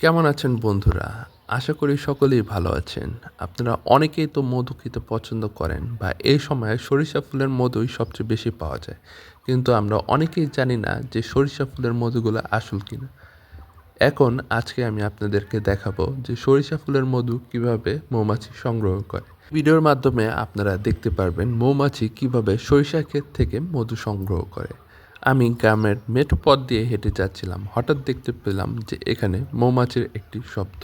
কেমন আছেন বন্ধুরা? আশা করি সকলেই ভালো আছেন। আপনারা অনেকেই তো মধু খেতে পছন্দ করেন বা এই সময়ে সরিষা ফুলের মধুই সবচেয়ে বেশি পাওয়া যায়। কিন্তু আমরা অনেকেই জানি না যে সরিষা ফুলের মধুগুলো আসল কিনা। আজকে আমি আপনাদেরকে দেখাবো যে সরিষা ফুলের মধু কিভাবে মৌমাছি সংগ্রহ করে। ভিডিওর মাধ্যমে আপনারা দেখতে পারবেন মৌমাছি কিভাবে সরিষা ক্ষেত থেকে মধু সংগ্রহ করে। আমি গ্রামের মেঠো পথ দিয়ে হেঁটে যাচ্ছিলাম, হঠাৎ দেখতে পেলাম যে এখানে মৌমাছির একটি শব্দ।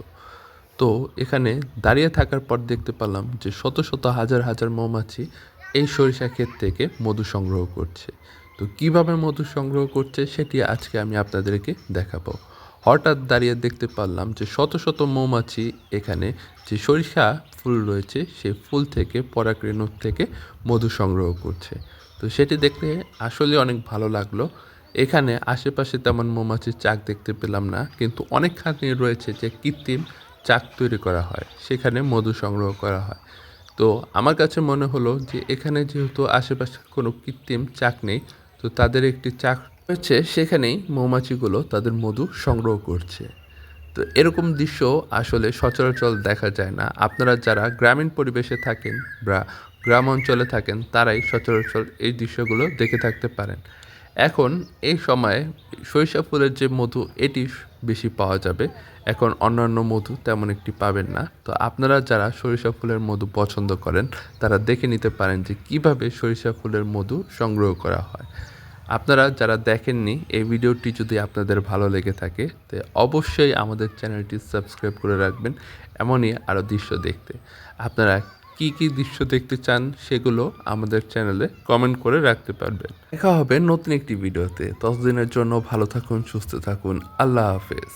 তো এখানে দাঁড়িয়ে থাকার পর দেখতে পেলাম যে শত শত হাজার হাজার মৌমাছি এই সরিষা ক্ষেত থেকে মধু সংগ্রহ করছে। তো কিভাবে মধু সংগ্রহ করছে সেটি আজকে আমি আপনাদেরকে দেখাবো। হঠাৎ দাঁড়িয়ে দেখতে পারলাম যে শত শত মৌমাছি এখানে যে সরিষা ফুল রয়েছে সেই ফুল থেকে পরাগরেণু থেকে মধু সংগ্রহ করছে। তো সেটি দেখলে আসলে অনেক ভালো লাগলো। এখানে আশেপাশে তেমন মৌমাছির চাক দেখতে পেলাম না, কিন্তু অনেকখানি রয়েছে যে কৃত্রিম চাক তৈরি করা হয়, সেখানে মধু সংগ্রহ করা হয়। তো আমার কাছে মনে হলো যে এখানে যেহেতু আশেপাশে কোনো কৃত্রিম চাক নেই, তো তাদের একটি চাক রয়েছে, সেখানেই মৌমাছিগুলো তাদের মধু সংগ্রহ করছে। তো এরকম দৃশ্য আসলে সচরাচর দেখা যায় না। আপনারা যারা গ্রামীণ পরিবেশে থাকেন বা গ্রাম অঞ্চলে থাকেন তারাই সচরাচর এই দৃশ্যগুলো দেখে থাকতে পারেন। এখন এই সময়ে সরিষা ফুলের যে মধু এটি বেশি পাওয়া যাবে। এখন অন্যান্য মধু তেমন একটি পাবেন না। তো আপনারা যারা সরিষা ফুলের মধু পছন্দ করেন তারা দেখে নিতে পারেন যে কিভাবে সরিষা ফুলের মধু সংগ্রহ করা হয়। আপনারা যারা দেখেননি, এই ভিডিওটি যদি আপনাদের ভালো লেগে থাকে তো অবশ্যই আমাদের চ্যানেলটি সাবস্ক্রাইব করে রাখবেন এমনই আরও দৃশ্য দেখতে। আপনারা কি কি দৃশ্য দেখতে চান সেগুলো আমাদের চ্যানেলে কমেন্ট করে রাখতে পারবেন। দেখা হবে নতুন একটি ভিডিওতে। ততদিনের জন্য ভালো থাকুন, সুস্থ থাকুন। আল্লাহ হাফেজ।